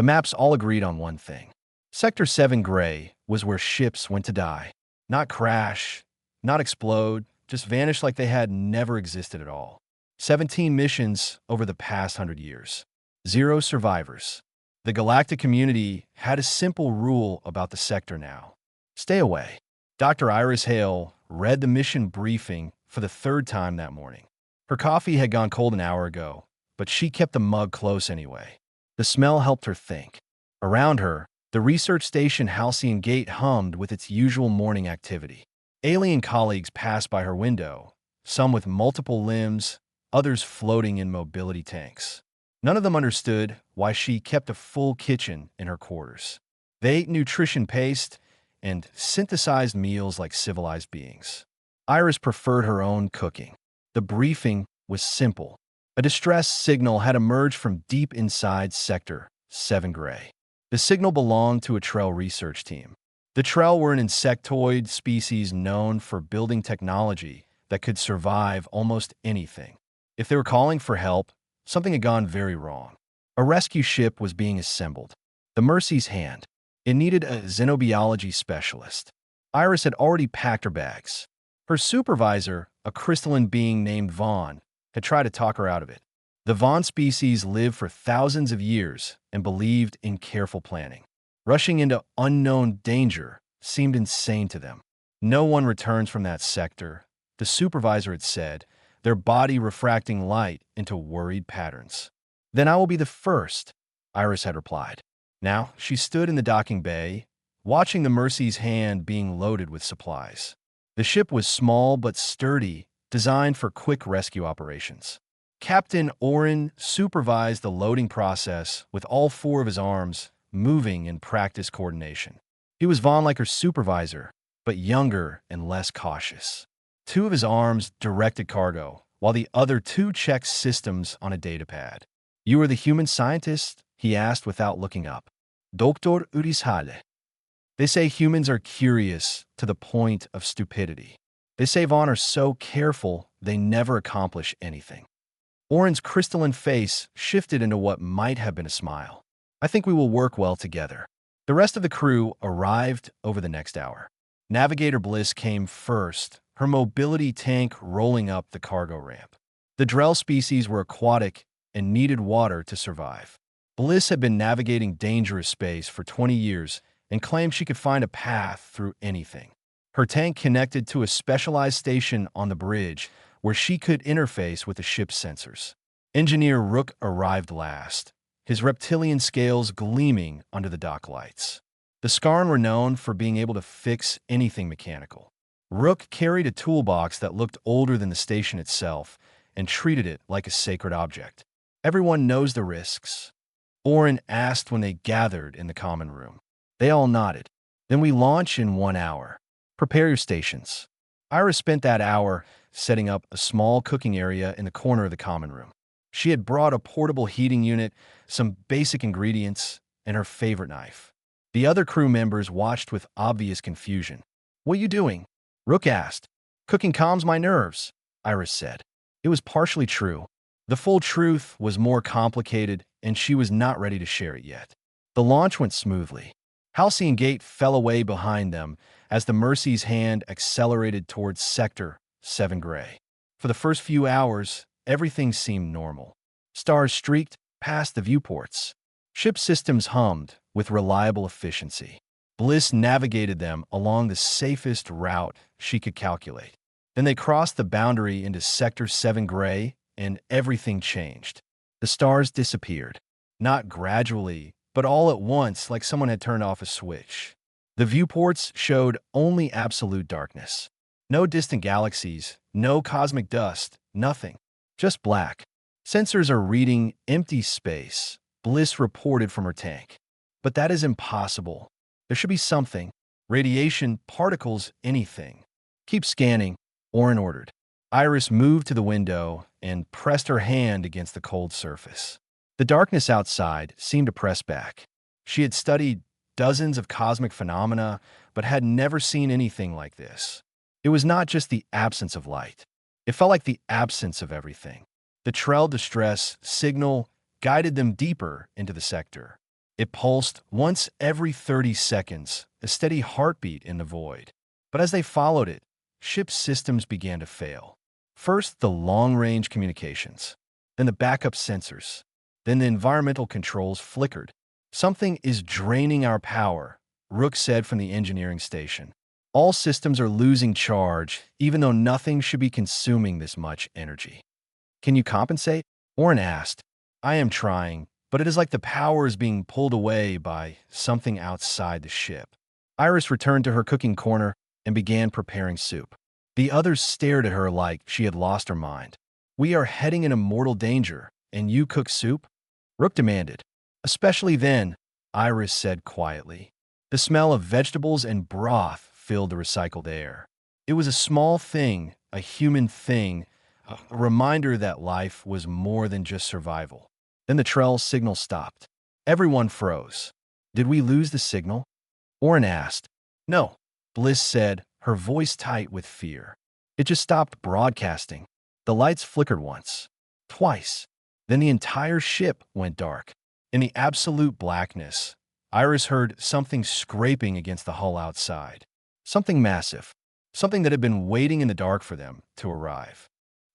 The maps all agreed on one thing. Sector 7 Gray was where ships went to die. Not crash, not explode, just vanish like they had never existed at all. 17 missions over the past 100 years. 0 survivors. The galactic community had a simple rule about the sector now. Stay away. Dr. Iris Hale read the mission briefing for the 3rd time that morning. Her coffee had gone cold an hour ago, but she kept the mug close anyway. The smell helped her think. Around her, the research station Halcyon Gate hummed with its usual morning activity. Alien colleagues passed by her window, some with multiple limbs, others floating in mobility tanks. None of them understood why she kept a full kitchen in her quarters. They ate nutrition paste and synthesized meals like civilized beings. Iris preferred her own cooking. The briefing was simple. A distress signal had emerged from deep inside Sector 7 Gray. The signal belonged to a Trell research team. The Trell were an insectoid species known for building technology that could survive almost anything. If they were calling for help, something had gone very wrong. A rescue ship was being assembled. The Mercy's Hand. It needed a xenobiology specialist. Iris had already packed her bags. Her supervisor, a crystalline being named Vaughn, had tried to talk her out of it. The Vaughn species lived for thousands of years and believed in careful planning. Rushing into unknown danger seemed insane to them. No one returns from that sector, the supervisor had said, their body refracting light into worried patterns. Then I will be the first, Iris had replied. Now she stood in the docking bay, watching the Mercy's Hand being loaded with supplies. The ship was small but sturdy, designed for quick rescue operations. Captain Oren supervised the loading process with all 4 of his arms moving in practice coordination. He was Vaughn like her supervisor, but younger and less cautious. 2 of his arms directed cargo, while the other 2 checked systems on a datapad. You are the human scientist? He asked without looking up. Dr. Urishale. They say humans are curious to the point of stupidity. They say Vaughn are so careful they never accomplish anything. Oren's crystalline face shifted into what might have been a smile. I think we will work well together. The rest of the crew arrived over the next hour. Navigator Bliss came first, her mobility tank rolling up the cargo ramp. The Drell species were aquatic and needed water to survive. Bliss had been navigating dangerous space for 20 years and claimed she could find a path through anything. Her tank connected to a specialized station on the bridge where she could interface with the ship's sensors. Engineer Rook arrived last, his reptilian scales gleaming under the dock lights. The Skarn were known for being able to fix anything mechanical. Rook carried a toolbox that looked older than the station itself and treated it like a sacred object. Everyone knows the risks. Oren asked when they gathered in the common room. They all nodded. Then we launch in 1 hour. Prepare your stations. Iris spent that hour setting up a small cooking area in the corner of the common room. She had brought a portable heating unit, some basic ingredients, and her favorite knife. The other crew members watched with obvious confusion. What are you doing? Rook asked. Cooking calms my nerves, Iris said. It was partially true. The full truth was more complicated, and she was not ready to share it yet. The launch went smoothly. Halcyon Gate fell away behind them as the Mercy's Hand accelerated towards Sector 7 Gray. For the first few hours, everything seemed normal. Stars streaked past the viewports. Ship systems hummed with reliable efficiency. Bliss navigated them along the safest route she could calculate. Then they crossed the boundary into Sector 7 Gray, and everything changed. The stars disappeared. Not gradually, but all at once, like someone had turned off a switch. The viewports showed only absolute darkness. No distant galaxies, no cosmic dust, nothing. Just black. Sensors are reading empty space, Bliss reported from her tank. But that is impossible. There should be something. Radiation, particles, anything. Keep scanning, Oren ordered. Iris moved to the window and pressed her hand against the cold surface. The darkness outside seemed to press back. She had studied dozens of cosmic phenomena, but had never seen anything like this. It was not just the absence of light. It felt like the absence of everything. The Trell distress signal guided them deeper into the sector. It pulsed once every 30 seconds, a steady heartbeat in the void. But as they followed it, ship's systems began to fail. First, the long-range communications, then the backup sensors, then the environmental controls flickered. "Something is draining our power," Rook said from the engineering station. "All systems are losing charge, even though nothing should be consuming this much energy." "Can you compensate?" Orin asked. "I am trying, but it is like the power is being pulled away by something outside the ship." Iris returned to her cooking corner and began preparing soup. The others stared at her like she had lost her mind. "We are heading into mortal danger, and you cook soup?" Rook demanded. "Especially then," Iris said quietly. The smell of vegetables and broth filled the recycled air. It was a small thing, a human thing, a reminder that life was more than just survival. Then the Trell signal stopped. Everyone froze. "Did we lose the signal?" Orin asked. "No," Bliss said, her voice tight with fear. "It just stopped broadcasting. The lights flickered once, twice. Then the entire ship went dark. In the absolute blackness, Iris heard something scraping against the hull outside. Something massive. Something that had been waiting in the dark for them to arrive.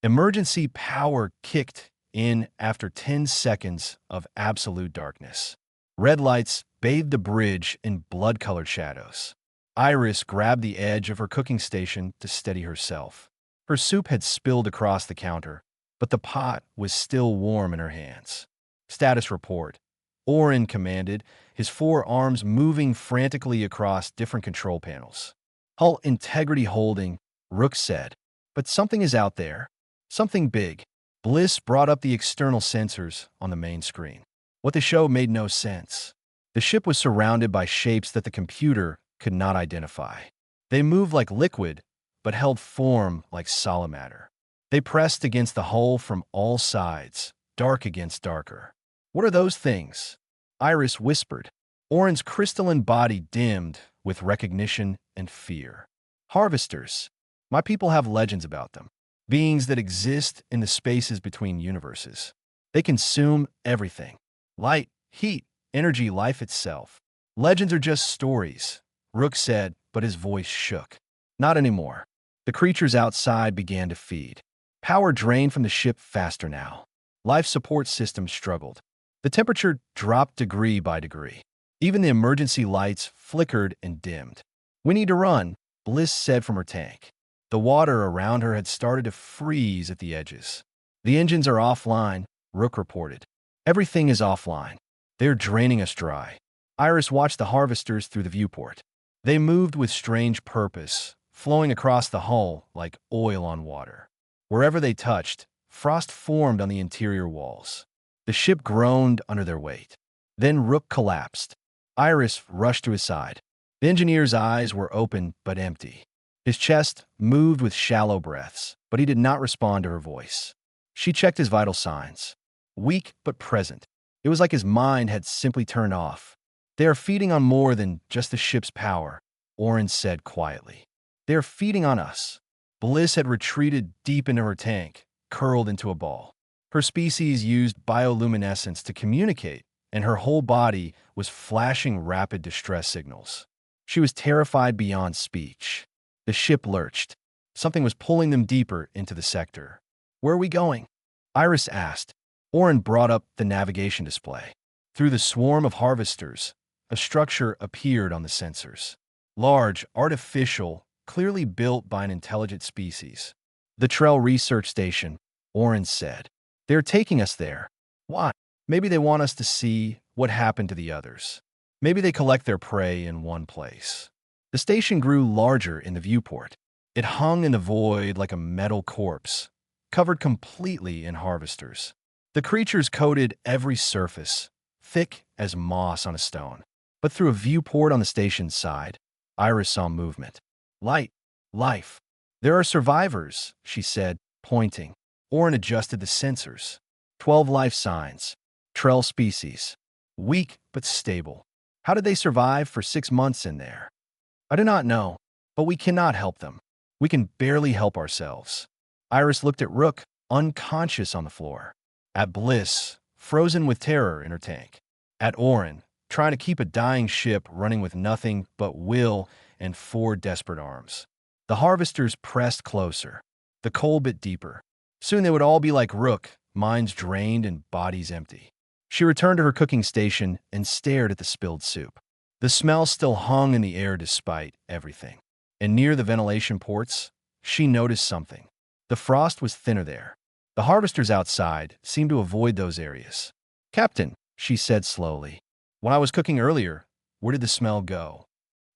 Emergency power kicked in after 10 seconds of absolute darkness. Red lights bathed the bridge in blood-colored shadows. Iris grabbed the edge of her cooking station to steady herself. Her soup had spilled across the counter, but the pot was still warm in her hands. "Status report," Orin commanded, his four arms moving frantically across different control panels. "Hull integrity holding," Rook said. "But something is out there. Something big." Bliss brought up the external sensors on the main screen. What they showed made no sense. The ship was surrounded by shapes that the computer could not identify. They moved like liquid, but held form like solid matter. They pressed against the hull from all sides, dark against darker. "What are those things?" Iris whispered. Orin's crystalline body dimmed with recognition and fear. "Harvesters. My people have legends about them. Beings that exist in the spaces between universes. They consume everything. Light, heat, energy, life itself. Legends are just stories," Rook said, but his voice shook. "Not anymore." The creatures outside began to feed. Power drained from the ship faster now. Life support systems struggled. The temperature dropped degree by degree. Even the emergency lights flickered and dimmed. "We need to run," Bliss said from her tank. The water around her had started to freeze at the edges. "The engines are offline," Rook reported. "Everything is offline. They're draining us dry." Iris watched the harvesters through the viewport. They moved with strange purpose, flowing across the hull like oil on water. Wherever they touched, frost formed on the interior walls. The ship groaned under their weight. Then Rook collapsed. Iris rushed to his side. The engineer's eyes were open but empty. His chest moved with shallow breaths, but he did not respond to her voice. She checked his vital signs. Weak but present. It was like his mind had simply turned off. "They are feeding on more than just the ship's power," Orin said quietly. "They are feeding on us." Bliss had retreated deep into her tank, curled into a ball. Her species used bioluminescence to communicate, and her whole body was flashing rapid distress signals. She was terrified beyond speech. The ship lurched. Something was pulling them deeper into the sector. "Where are we going?" Iris asked. Orin brought up the navigation display. Through the swarm of harvesters, a structure appeared on the sensors. Large, artificial, clearly built by an intelligent species. "The Trell Research Station," Orin said. "They're taking us there." "Why?" "Maybe they want us to see what happened to the others. Maybe they collect their prey in one place." The station grew larger in the viewport. It hung in the void like a metal corpse, covered completely in harvesters. The creatures coated every surface, thick as moss on a stone. But through a viewport on the station's side, Iris saw movement. "Light. Life. There are survivors," she said, pointing. Orin adjusted the sensors. 12 life signs. Trell species. Weak but stable. How did they survive for 6 months in there? "I do not know, but we cannot help them. We can barely help ourselves." Iris looked at Rook, unconscious on the floor. At Bliss, frozen with terror in her tank. At Orin, trying to keep a dying ship running with nothing but will and 4 desperate arms. The harvesters pressed closer. The coal bit deeper. Soon they would all be like Rook, minds drained and bodies empty. She returned to her cooking station and stared at the spilled soup. The smell still hung in the air despite everything. And near the ventilation ports, she noticed something. The frost was thinner there. The harvesters outside seemed to avoid those areas. "Captain," she said slowly, "when I was cooking earlier, where did the smell go?"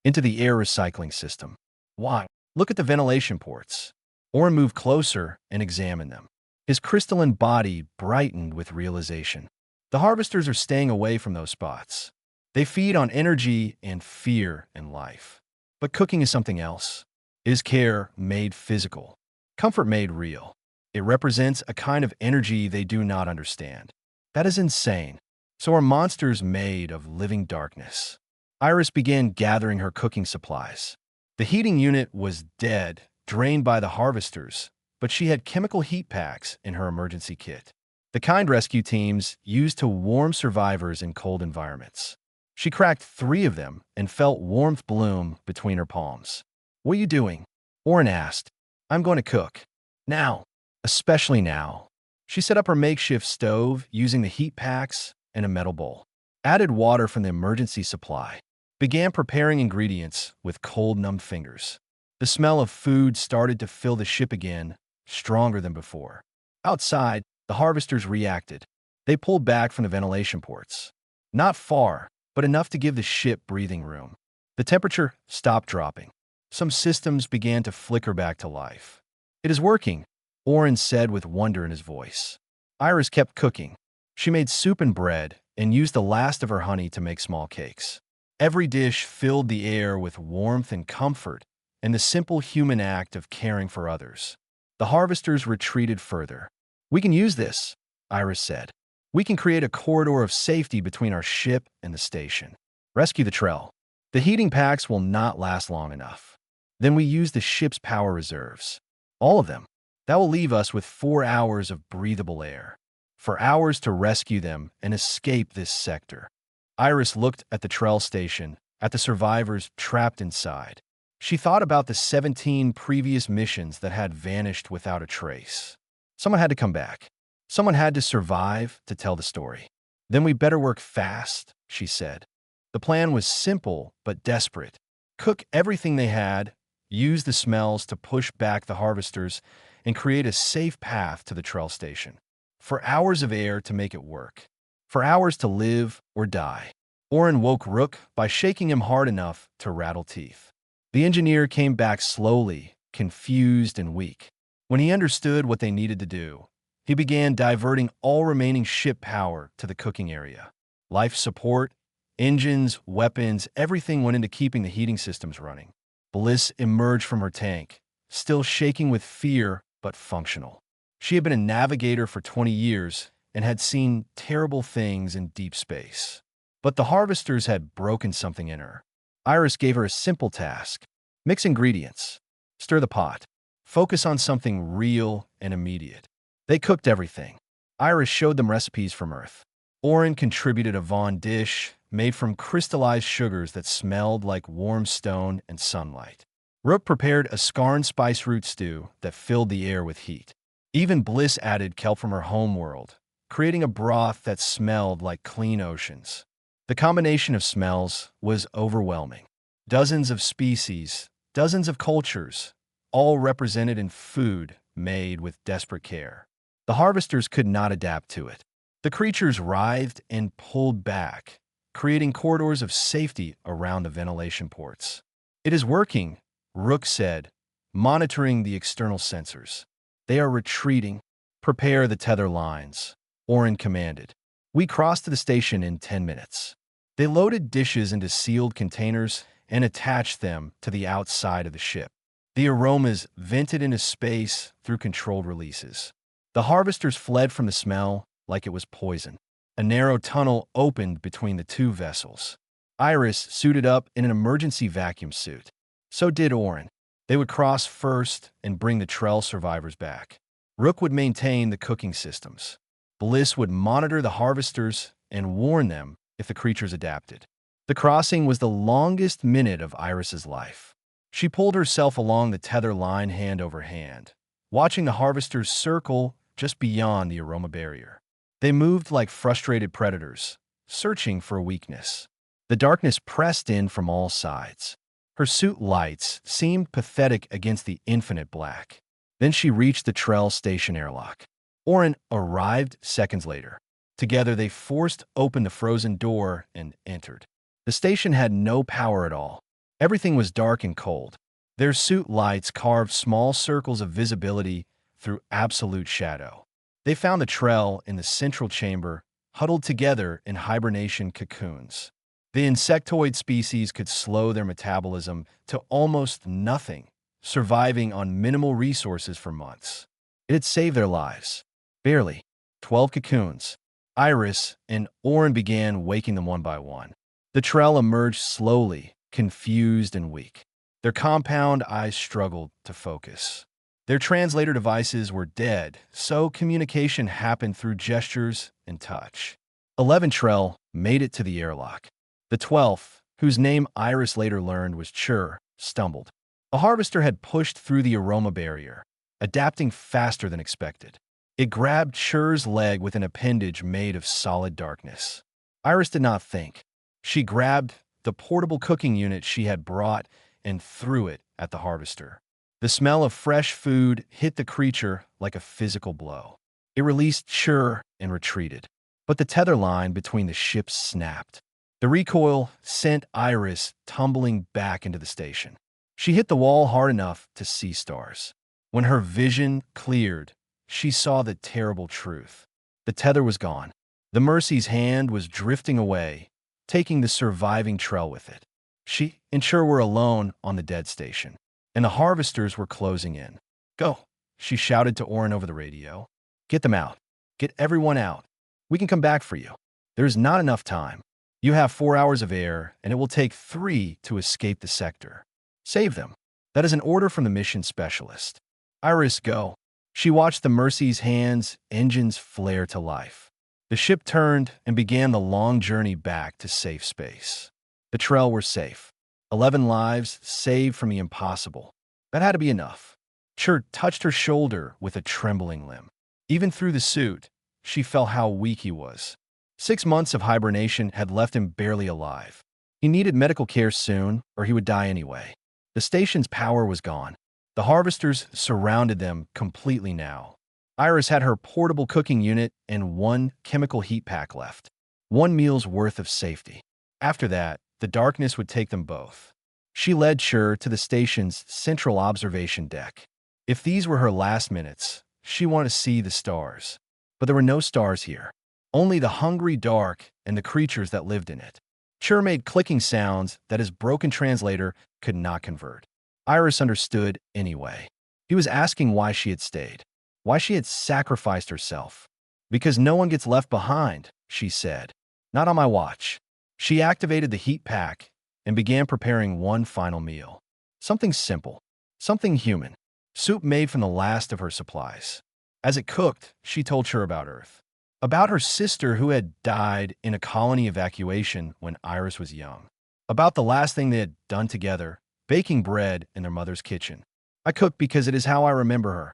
"Into the air recycling system." "Why?" "Look at the ventilation ports." Orin moved closer and examined them. His crystalline body brightened with realization. The harvesters are staying away from those spots. They feed on energy and fear and life. But cooking is something else. It is care made physical, comfort made real. It represents a kind of energy they do not understand. That is insane. So are monsters made of living darkness. Iris began gathering her cooking supplies. The heating unit was dead, drained by the harvesters, but she had chemical heat packs in her emergency kit. The kind rescue teams used to warm survivors in cold environments. She cracked 3 of them and felt warmth bloom between her palms. "What are you doing?" Orin asked. "I'm going to cook. Now. Especially now." She set up her makeshift stove using the heat packs and a metal bowl. Added water from the emergency supply. Began preparing ingredients with cold-numbed fingers. The smell of food started to fill the ship again, stronger than before. Outside, the harvesters reacted. They pulled back from the ventilation ports. Not far, but enough to give the ship breathing room. The temperature stopped dropping. Some systems began to flicker back to life. "It is working," Orin said with wonder in his voice. Iris kept cooking. She made soup and bread and used the last of her honey to make small cakes. Every dish filled the air with warmth and comfort and the simple human act of caring for others. The harvesters retreated further. "We can use this," Iris said. "We can create a corridor of safety between our ship and the station. Rescue the Trell. The heating packs will not last long enough. Then we use the ship's power reserves. All of them. That will leave us with 4 hours of breathable air. For hours to rescue them and escape this sector." Iris looked at the Trell station, at the survivors trapped inside. She thought about the 17 previous missions that had vanished without a trace. Someone had to come back. Someone had to survive to tell the story. "Then we better work fast," she said. The plan was simple but desperate. Cook everything they had, use the smells to push back the harvesters, and create a safe path to the Trell station. For hours of air to make it work. For hours to live or die. Orin woke Rook by shaking him hard enough to rattle teeth. The engineer came back slowly, confused and weak. When he understood what they needed to do, he began diverting all remaining ship power to the cooking area. Life support, engines, weapons, everything went into keeping the heating systems running. Bliss emerged from her tank, still shaking with fear but functional. She had been a navigator for 20 years and had seen terrible things in deep space. But the harvesters had broken something in her. Iris gave her a simple task. Mix ingredients. Stir the pot. Focus on something real and immediate. They cooked everything. Iris showed them recipes from Earth. Orin contributed a Vaughn dish made from crystallized sugars that smelled like warm stone and sunlight. Rook prepared a scarn spice root stew that filled the air with heat. Even Bliss added kelp from her home world, creating a broth that smelled like clean oceans. The combination of smells was overwhelming. Dozens of species, dozens of cultures, all represented in food made with desperate care. The harvesters could not adapt to it. The creatures writhed and pulled back, creating corridors of safety around the ventilation ports. "It is working," Rook said, monitoring the external sensors. "They are retreating. Prepare the tether lines," Orin commanded. "We crossed to the station in 10 minutes. They loaded dishes into sealed containers and attached them to the outside of the ship. The aromas vented into space through controlled releases. The harvesters fled from the smell like it was poison. A narrow tunnel opened between the 2 vessels. Iris suited up in an emergency vacuum suit. So did Orin. They would cross first and bring the Trell survivors back. Rook would maintain the cooking systems. Bliss would monitor the harvesters and warn them if the creatures adapted. The crossing was the longest minute of Iris's life. She pulled herself along the tether line hand over hand, watching the harvesters circle just beyond the aroma barrier. They moved like frustrated predators, searching for a weakness. The darkness pressed in from all sides. Her suit lights seemed pathetic against the infinite black. Then she reached the Trell Station airlock. Orin arrived seconds later. Together, they forced open the frozen door and entered. The station had no power at all. Everything was dark and cold. Their suit lights carved small circles of visibility through absolute shadow. They found the Trell in the central chamber, huddled together in hibernation cocoons. The insectoid species could slow their metabolism to almost nothing, surviving on minimal resources for months. It had saved their lives. Barely. 12 cocoons. Iris and Orin began waking them one by one. The Trell emerged slowly, confused and weak. Their compound eyes struggled to focus. Their translator devices were dead, so communication happened through gestures and touch. 11 Trell made it to the airlock. The 12th, whose name Iris later learned was Chur, stumbled. A harvester had pushed through the aroma barrier, adapting faster than expected. It grabbed Chur's leg with an appendage made of solid darkness. Iris did not think. She grabbed the portable cooking unit she had brought and threw it at the harvester. The smell of fresh food hit the creature like a physical blow. It released Chur and retreated. But the tether line between the ships snapped. The recoil sent Iris tumbling back into the station. She hit the wall hard enough to see stars. When her vision cleared, she saw the terrible truth. The tether was gone. The Mercy's hand was drifting away, taking the surviving Trell with it. She and Chur were alone on the dead station, and the harvesters were closing in. "Go," she shouted to Orin over the radio. "Get them out. Get everyone out. We can come back for you. There is not enough time. You have 4 hours of air, and it will take 3 to escape the sector. Save them." That is an order from the mission specialist. Iris, go. She watched the Mercy's hands' engines flare to life. The ship turned and began the long journey back to safe space. The Trell were safe. 11 lives saved from the impossible. That had to be enough. Chur touched her shoulder with a trembling limb. Even through the suit, she felt how weak he was. 6 months of hibernation had left him barely alive. He needed medical care soon, or he would die anyway. The station's power was gone. The harvesters surrounded them completely now. Iris had her portable cooking unit and 1 chemical heat pack left. 1 meal's worth of safety. After that, the darkness would take them both. She led Chur to the station's central observation deck. If these were her last minutes, she wanted to see the stars. But there were no stars here. Only the hungry dark and the creatures that lived in it. Chur made clicking sounds that his broken translator could not convert. Iris understood anyway. He was asking why she had stayed, why she had sacrificed herself. "Because no one gets left behind," she said. "Not on my watch." She activated the heat pack and began preparing one final meal. Something simple, something human. Soup made from the last of her supplies. As it cooked, she told Chur about Earth. About her sister who had died in a colony evacuation when Iris was young. About the last thing they had done together, baking bread in their mother's kitchen. "I cook because it is how I remember her,"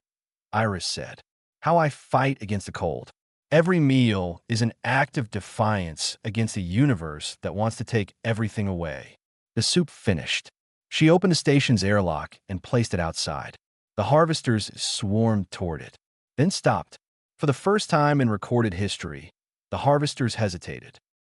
Iris said. "How I fight against the cold. Every meal is an act of defiance against a universe that wants to take everything away." The soup finished. She opened the station's airlock and placed it outside. The harvesters swarmed toward it, then stopped. For the first time in recorded history, the harvesters hesitated.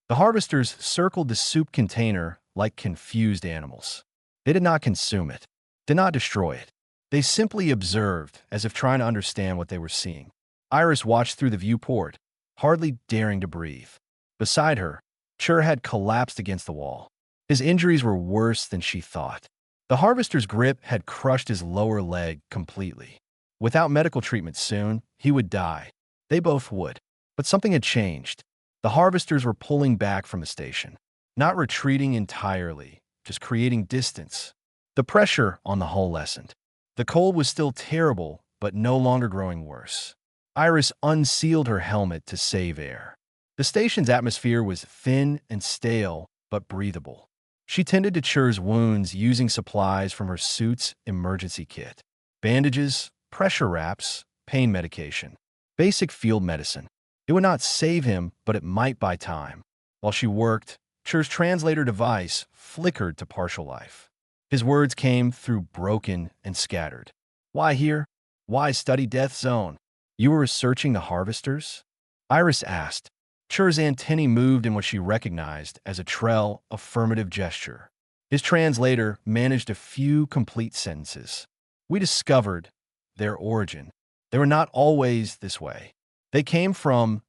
The harvesters circled the soup container like confused animals. They did not consume it, did not destroy it. They simply observed, as if trying to understand what they were seeing. Iris watched through the viewport, hardly daring to breathe. Beside her, Chur had collapsed against the wall. His injuries were worse than she thought. The harvester's grip had crushed his lower leg completely. Without medical treatment soon, he would die. They both would. But something had changed. The harvesters were pulling back from the station, not retreating entirely, just creating distance. The pressure on the hull lessened. The cold was still terrible, but no longer growing worse. Iris unsealed her helmet to save air. The station's atmosphere was thin and stale, but breathable. She tended to Chur's wounds using supplies from her suit's emergency kit. Bandages, pressure wraps, pain medication. Basic field medicine. It would not save him, but it might buy time. While she worked, Chur's translator device flickered to partial life. His words came through broken and scattered. Why here? Why study Death Zone? You were researching the harvesters? Iris asked. Chur's antennae moved in what she recognized as a Trell affirmative gesture. His translator managed a few complete sentences. We discovered their origin. They were not always this way. They came from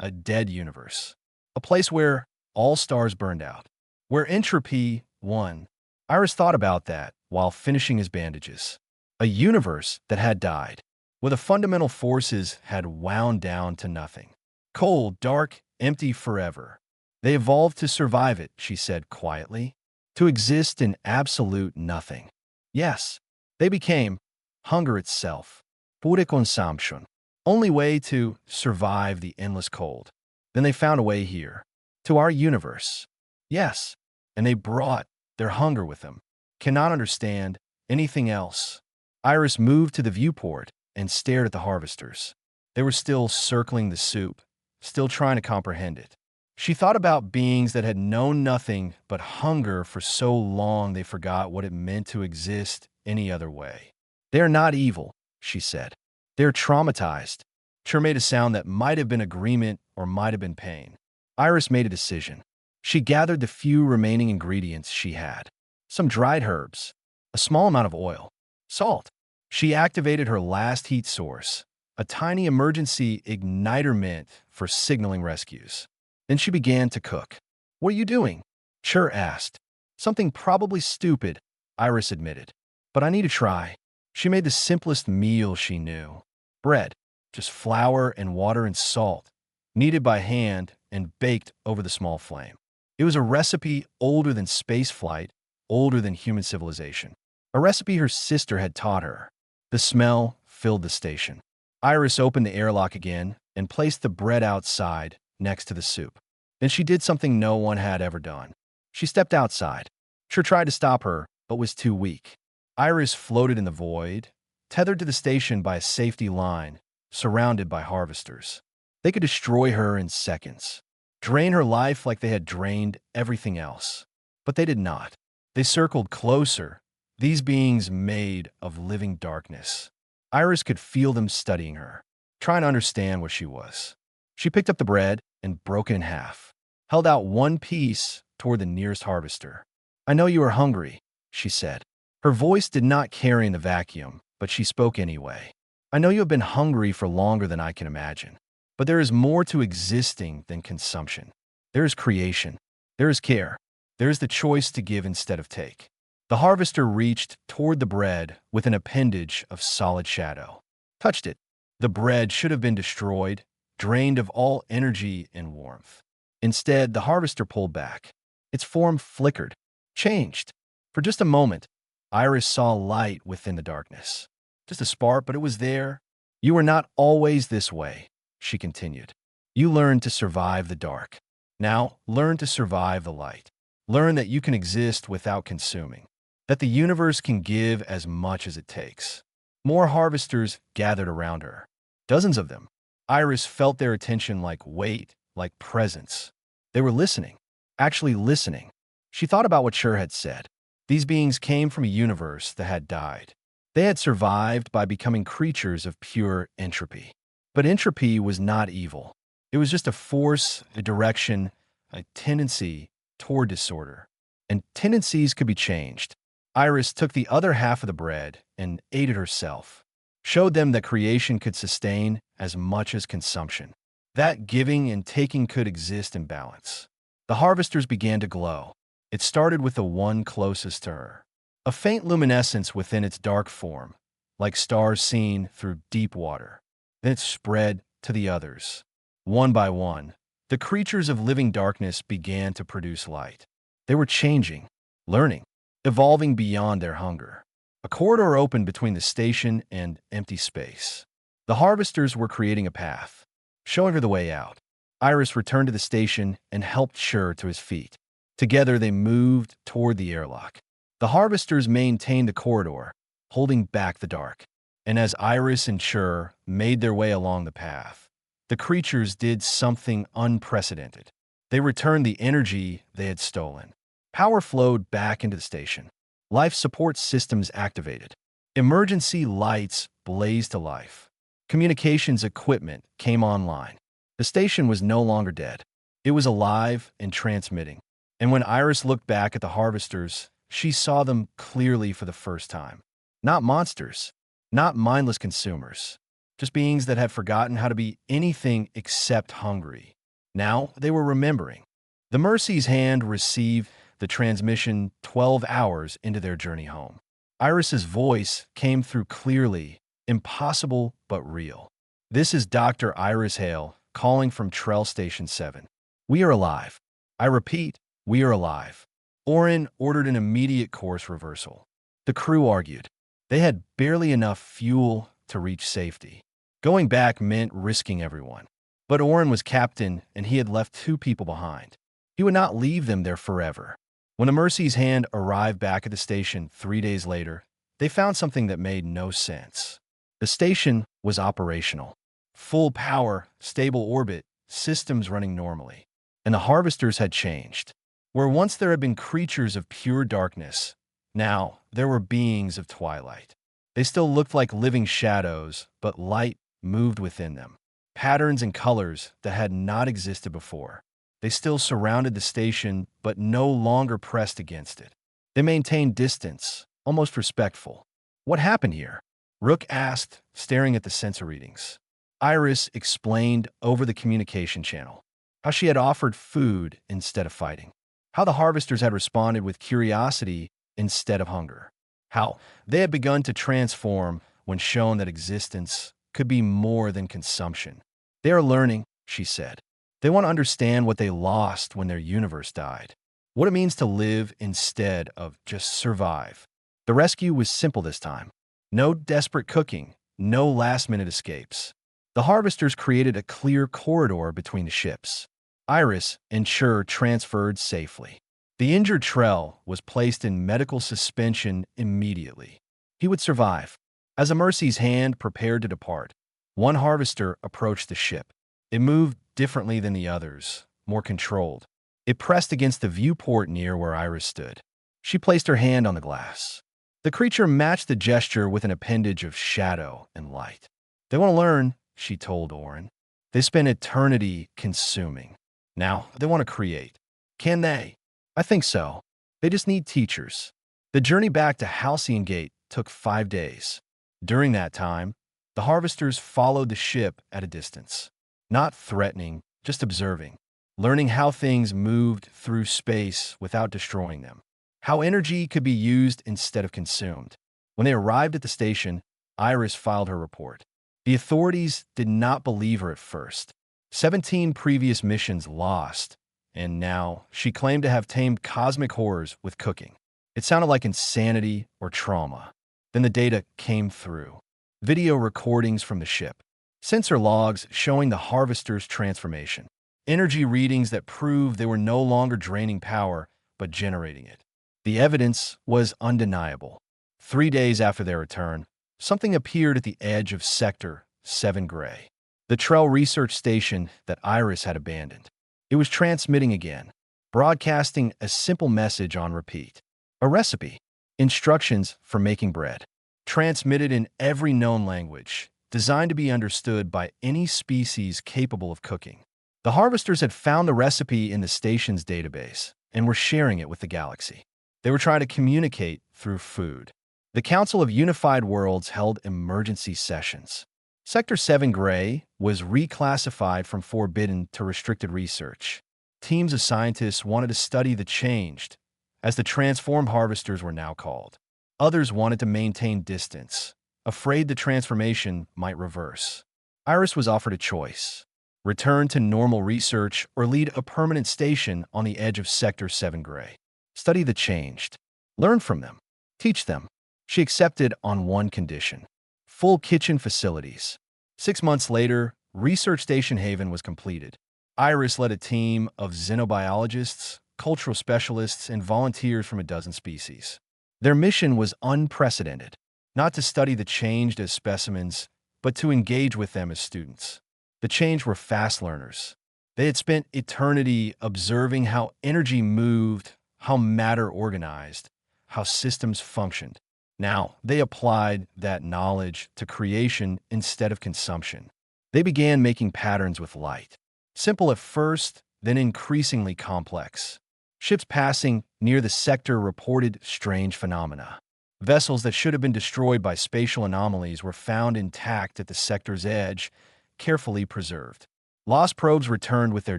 a dead universe, a place where all stars burned out, where entropy won. Iris thought about that while finishing his bandages. A universe that had died, where the fundamental forces had wound down to nothing. Cold, dark, empty forever. They evolved to survive it, she said quietly, to exist in absolute nothing. Yes, they became hunger itself, pure consumption, only way to survive the endless cold. Then they found a way here, to our universe. Yes, and they brought their hunger with them. Cannot understand anything else. Iris moved to the viewport and stared at the harvesters. They were still circling the soup, still trying to comprehend it. She thought about beings that had known nothing but hunger for so long they forgot what it meant to exist any other way. They are not evil, she said. They are traumatized. Chur made a sound that might have been agreement or might have been pain. Iris made a decision. She gathered the few remaining ingredients she had. Some dried herbs, a small amount of oil, salt. She activated her last heat source, a tiny emergency igniter meant for signaling rescues. Then she began to cook. What are you doing? Chur asked. Something probably stupid, Iris admitted. But I need to try. She made the simplest meal she knew. Bread, just flour and water and salt, kneaded by hand and baked over the small flame. It was a recipe older than spaceflight, older than human civilization. A recipe her sister had taught her. The smell filled the station. Iris opened the airlock again and placed the bread outside next to the soup. Then she did something no one had ever done. She stepped outside. Chur tried to stop her, but was too weak. Iris floated in the void, tethered to the station by a safety line, surrounded by harvesters. They could destroy her in seconds, drain her life like they had drained everything else. But they did not. They circled closer, these beings made of living darkness. Iris could feel them studying her, trying to understand what she was. She picked up the bread and broke it in half, held out one piece toward the nearest harvester. I know you are hungry, she said. Her voice did not carry in the vacuum, but she spoke anyway. I know you have been hungry for longer than I can imagine. But there is more to existing than consumption. There is creation. There is care. There is the choice to give instead of take. The harvester reached toward the bread with an appendage of solid shadow. Touched it. The bread should have been destroyed, drained of all energy and warmth. Instead, the harvester pulled back. Its form flickered, changed. For just a moment, Iris saw light within the darkness. Just a spark, but it was there. You were not always this way, she continued. You learned to survive the dark. Now, learn to survive the light. Learn that you can exist without consuming, that the universe can give as much as it takes. More harvesters gathered around her. Dozens of them. Iris felt their attention like weight, like presence. They were listening, actually listening. She thought about what Chur had said. These beings came from a universe that had died. They had survived by becoming creatures of pure entropy. But entropy was not evil. It was just a force, a direction, a tendency toward disorder. And tendencies could be changed. Iris took the other half of the bread and ate it herself, showed them that creation could sustain as much as consumption, that giving and taking could exist in balance. The harvesters began to glow. It started with the one closest to her, a faint luminescence within its dark form, like stars seen through deep water. Then it spread to the others. One by one, the creatures of living darkness began to produce light. They were changing, learning, evolving beyond their hunger. A corridor opened between the station and empty space. The harvesters were creating a path, showing her the way out. Iris returned to the station and helped Shur to his feet. Together, they moved toward the airlock. The harvesters maintained the corridor, holding back the dark. And as Iris and Shur made their way along the path, the creatures did something unprecedented. They returned the energy they had stolen. Power flowed back into the station. Life support systems activated. Emergency lights blazed to life. Communications equipment came online. The station was no longer dead. It was alive and transmitting. And when Iris looked back at the harvesters, she saw them clearly for the first time. Not monsters, not mindless consumers, just beings that had forgotten how to be anything except hungry. Now they were remembering. The Mercy's hand received the transmission 12 hours into their journey home. Iris's voice came through clearly, impossible but real. This is Dr. Iris Hale calling from Trell Station 7. We are alive. I repeat, we are alive. Oren ordered an immediate course reversal. The crew argued. They had barely enough fuel to reach safety. Going back meant risking everyone. But Oren was captain and he had left 2 people behind. He would not leave them there forever. When the Mercy's hand arrived back at the station 3 days later, they found something that made no sense. The station was operational. Full power, stable orbit, systems running normally. And the harvesters had changed. Where once there had been creatures of pure darkness, now there were beings of twilight. They still looked like living shadows, but light moved within them. Patterns and colors that had not existed before. They still surrounded the station, but no longer pressed against it. They maintained distance, almost respectful. What happened here? Rook asked, staring at the sensor readings. Iris explained over the communication channel how she had offered food instead of fighting, how the harvesters had responded with curiosity instead of hunger, how they had begun to transform when shown that existence could be more than consumption. They are learning, she said. They want to understand what they lost when their universe died, what it means to live instead of just survive. The rescue was simple this time. No desperate cooking, no last-minute escapes. The harvesters created a clear corridor between the ships. Iris and Shur transferred safely. The injured Trell was placed in medical suspension immediately. He would survive. As a Mercy's hand prepared to depart, one harvester approached the ship. It moved differently than the others, more controlled. It pressed against the viewport near where Iris stood. She placed her hand on the glass. The creature matched the gesture with an appendage of shadow and light. They want to learn, she told Oren. They spent eternity consuming. Now they want to create. Can they? I think so. They just need teachers. The journey back to Halcyon Gate took 5 days. During that time, the harvesters followed the ship at a distance. Not threatening, just observing. Learning how things moved through space without destroying them. How energy could be used instead of consumed. When they arrived at the station, Iris filed her report. The authorities did not believe her at first. 17 previous missions lost, and now she claimed to have tamed cosmic horrors with cooking. It sounded like insanity or trauma. Then the data came through. Video recordings from the ship. Sensor logs showing the harvester's transformation. Energy readings that proved they were no longer draining power, but generating it. The evidence was undeniable. 3 days after their return, something appeared at the edge of Sector 7 Gray, the Trell research station that Iris had abandoned. It was transmitting again, broadcasting a simple message on repeat. A recipe. Instructions for making bread. Transmitted in every known language, designed to be understood by any species capable of cooking. The harvesters had found the recipe in the station's database and were sharing it with the galaxy. They were trying to communicate through food. The Council of Unified Worlds held emergency sessions. Sector 7 Gray was reclassified from forbidden to restricted research. Teams of scientists wanted to study the changed, as the transformed harvesters were now called. Others wanted to maintain distance, afraid the transformation might reverse. Iris was offered a choice: return to normal research or lead a permanent station on the edge of Sector 7 Gray. Study the changed. Learn from them. Teach them. She accepted on one condition: full kitchen facilities. 6 months later, Research Station Haven was completed. Iris led a team of xenobiologists, cultural specialists, and volunteers from a dozen species. Their mission was unprecedented, not to study the changed as specimens, but to engage with them as students. The changed were fast learners. They had spent eternity observing how energy moved, how matter organized, how systems functioned. Now, they applied that knowledge to creation instead of consumption. They began making patterns with light. Simple at first, then increasingly complex. Ships passing near the sector reported strange phenomena. Vessels that should have been destroyed by spatial anomalies were found intact at the sector's edge, carefully preserved. Lost probes returned with their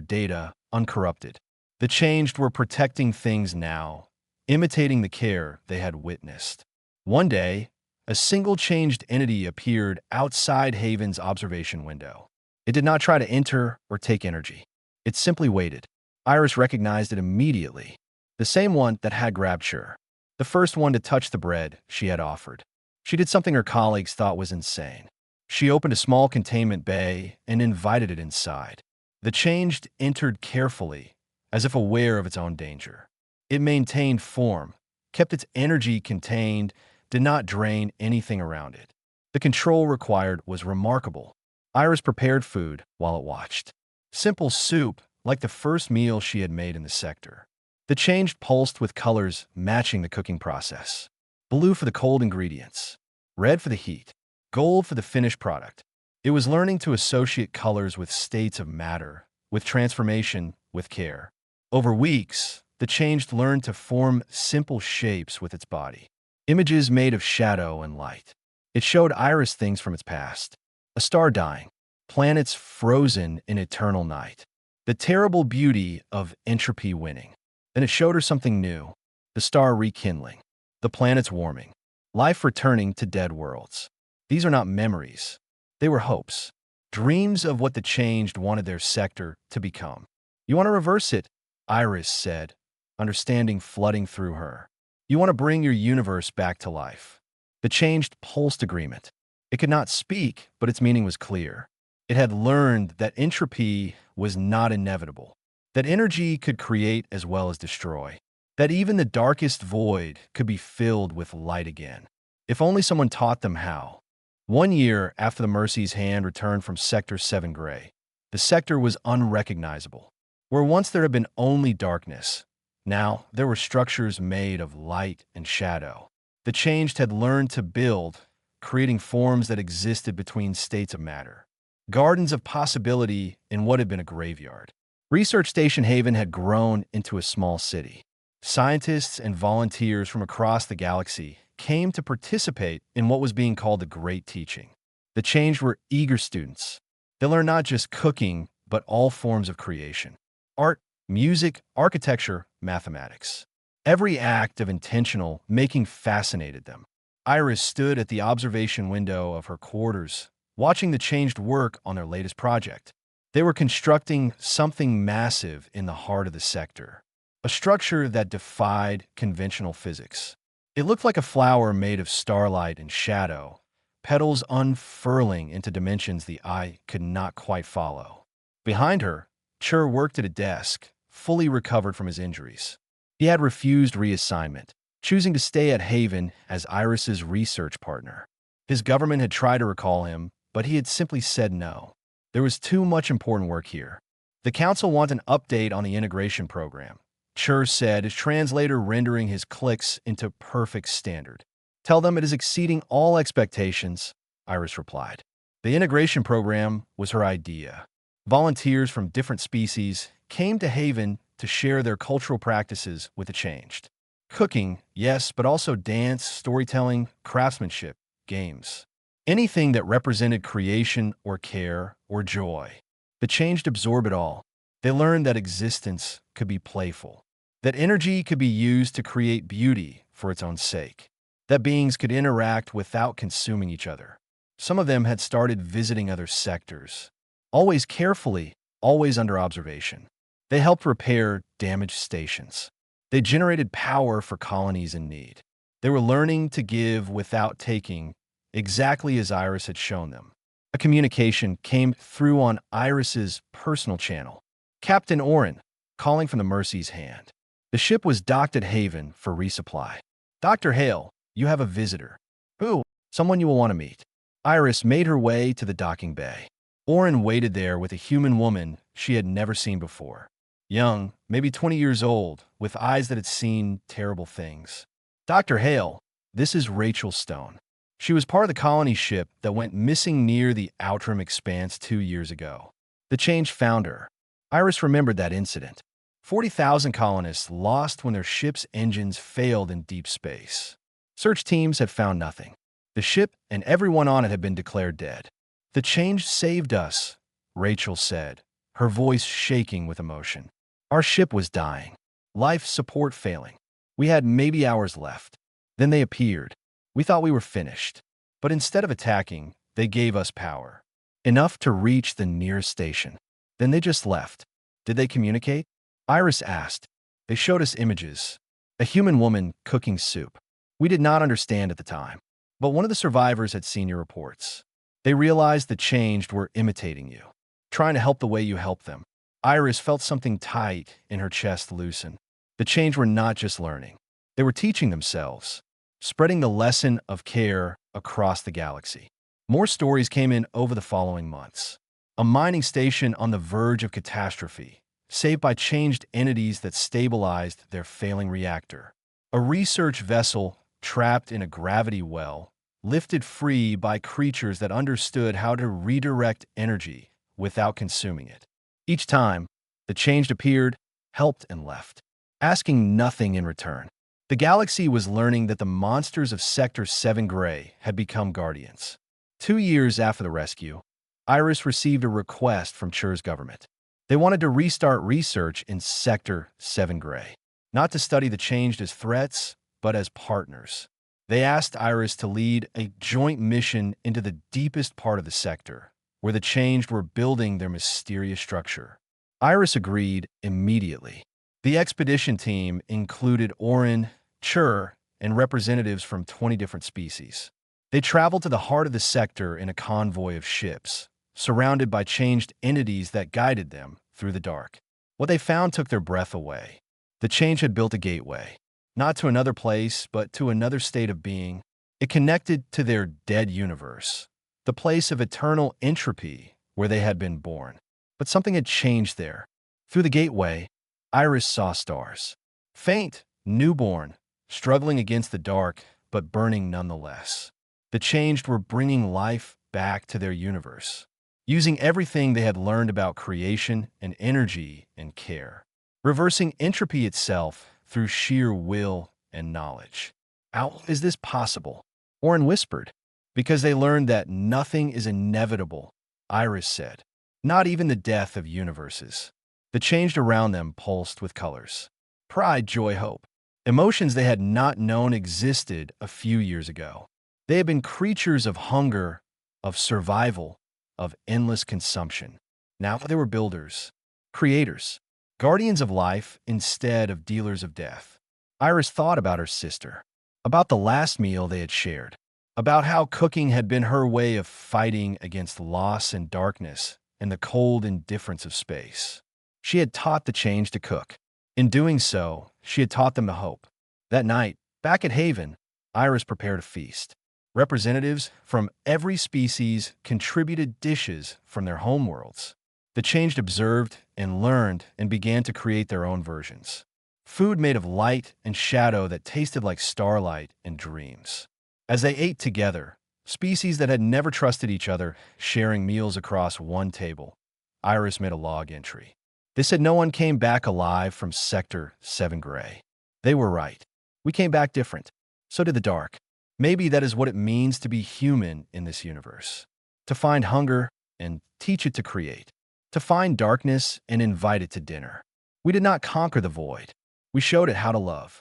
data uncorrupted. The changed were protecting things now, imitating the care they had witnessed. One day, a single changed entity appeared outside Haven's observation window. It did not try to enter or take energy. It simply waited. Iris recognized it immediately. The same one that had grabbed Cher. The first one to touch the bread she had offered. She did something her colleagues thought was insane. She opened a small containment bay and invited it inside. The changed entered carefully, as if aware of its own danger. It maintained form, kept its energy contained, did not drain anything around it. The control required was remarkable. Iris prepared food while it watched. Simple soup, like the first meal she had made in the sector. The changed pulsed with colors matching the cooking process. Blue for the cold ingredients, red for the heat, gold for the finished product. It was learning to associate colors with states of matter, with transformation, with care. Over weeks, the changed learned to form simple shapes with its body. Images made of shadow and light. It showed Iris things from its past. A star dying, planets frozen in eternal night. The terrible beauty of entropy winning. Then it showed her something new. The star rekindling. The planets warming. Life returning to dead worlds. These are not memories. They were hopes. Dreams of what the changed wanted their sector to become. You want to reverse it, Iris said, understanding flooding through her. You want to bring your universe back to life. The changed pulsed agreement. It could not speak, but its meaning was clear. It had learned that entropy was not inevitable, that energy could create as well as destroy, that even the darkest void could be filled with light again, if only someone taught them how. 1 year after the Mercy's hand returned from Sector 7 Gray, the sector was unrecognizable. Where once there had been only darkness, now there were structures made of light and shadow. The changed had learned to build, creating forms that existed between states of matter. Gardens of possibility in what had been a graveyard. Research Station Haven had grown into a small city. Scientists and volunteers from across the galaxy came to participate in what was being called the Great Teaching. The changed were eager students. They learned not just cooking, but all forms of creation. Art, music, architecture, mathematics. Every act of intentional making fascinated them. Iris stood at the observation window of her quarters, watching the changed work on their latest project. They were constructing something massive in the heart of the sector, a structure that defied conventional physics. It looked like a flower made of starlight and shadow, petals unfurling into dimensions the eye could not quite follow. Behind her, Cher worked at a desk, fully recovered from his injuries. He had refused reassignment, choosing to stay at Haven as Iris's research partner. His government had tried to recall him, but he had simply said no. There was too much important work here. The council wanted an update on the integration program. Cher said, his translator rendering his clicks into perfect standard. Tell them it is exceeding all expectations, Iris replied. The integration program was her idea. Volunteers from different species came to Haven to share their cultural practices with the changed. Cooking, yes, but also dance, storytelling, craftsmanship, games. Anything that represented creation or care or joy. The changed absorb it all. They learned that existence could be playful, that energy could be used to create beauty for its own sake, that beings could interact without consuming each other. Some of them had started visiting other sectors, always carefully, always under observation. They helped repair damaged stations. They generated power for colonies in need. They were learning to give without taking, exactly as Iris had shown them. A communication came through on Iris's personal channel. Captain Orin, calling from the Mercy's hand. The ship was docked at Haven for resupply. Dr. Hale, you have a visitor. Who? Someone you will want to meet. Iris made her way to the docking bay. Orin waited there with a human woman she had never seen before. Young, maybe 20 years old, with eyes that had seen terrible things. Dr. Hale, this is Rachel Stone. She was part of the colony ship that went missing near the Outram Expanse 2 years ago. The change found her. Iris remembered that incident. 40,000 colonists lost when their ship's engines failed in deep space. Search teams had found nothing. The ship and everyone on it had been declared dead. The change saved us, Rachel said, her voice shaking with emotion. Our ship was dying. Life support failing. We had maybe hours left. Then they appeared. We thought we were finished. But instead of attacking, they gave us power. Enough to reach the nearest station. Then they just left. Did they communicate? Iris asked. They showed us images. A human woman cooking soup. We did not understand at the time. But one of the survivors had seen your reports. They realized the changed were imitating you, trying to help the way you helped them. Iris felt something tight in her chest loosen. The change were not just learning. They were teaching themselves, spreading the lesson of care across the galaxy. More stories came in over the following months. A mining station on the verge of catastrophe, saved by changed entities that stabilized their failing reactor. A research vessel trapped in a gravity well, lifted free by creatures that understood how to redirect energy without consuming it. Each time, the changed appeared, helped, and left, asking nothing in return. The galaxy was learning that the monsters of Sector 7 Gray had become guardians. 2 years after the rescue, Iris received a request from Chur's government. They wanted to restart research in Sector 7 Gray, not to study the changed as threats, but as partners. They asked Iris to lead a joint mission into the deepest part of the sector, where the changed were building their mysterious structure. Iris agreed immediately. The expedition team included Orin, Chur, and representatives from 20 different species. They traveled to the heart of the sector in a convoy of ships, surrounded by changed entities that guided them through the dark. What they found took their breath away. The change had built a gateway, not to another place, but to another state of being. It connected to their dead universe, the place of eternal entropy where they had been born. But something had changed there. Through the gateway, Iris saw stars. Faint, newborn, struggling against the dark, but burning nonetheless. The changed were bringing life back to their universe, using everything they had learned about creation and energy and care, reversing entropy itself through sheer will and knowledge. How is this possible? Orin whispered. Because they learned that nothing is inevitable, Iris said. Not even the death of universes. The changed around them pulsed with colors. Pride, joy, hope. Emotions they had not known existed a few years ago. They had been creatures of hunger, of survival, of endless consumption. Now they were builders, creators, guardians of life instead of dealers of death. Iris thought about her sister, about the last meal they had shared, about how cooking had been her way of fighting against loss and darkness and the cold indifference of space. She had taught the change to cook. In doing so, she had taught them to hope. That night, back at Haven, Iris prepared a feast. Representatives from every species contributed dishes from their homeworlds. The changed observed and learned and began to create their own versions. Food made of light and shadow that tasted like starlight and dreams. As they ate together, species that had never trusted each other, sharing meals across one table, Iris made a log entry. They said no one came back alive from Sector 7 Gray. They were right. We came back different. So did the dark. Maybe that is what it means to be human in this universe. To find hunger and teach it to create. To find darkness and invite it to dinner. We did not conquer the void. We showed it how to love.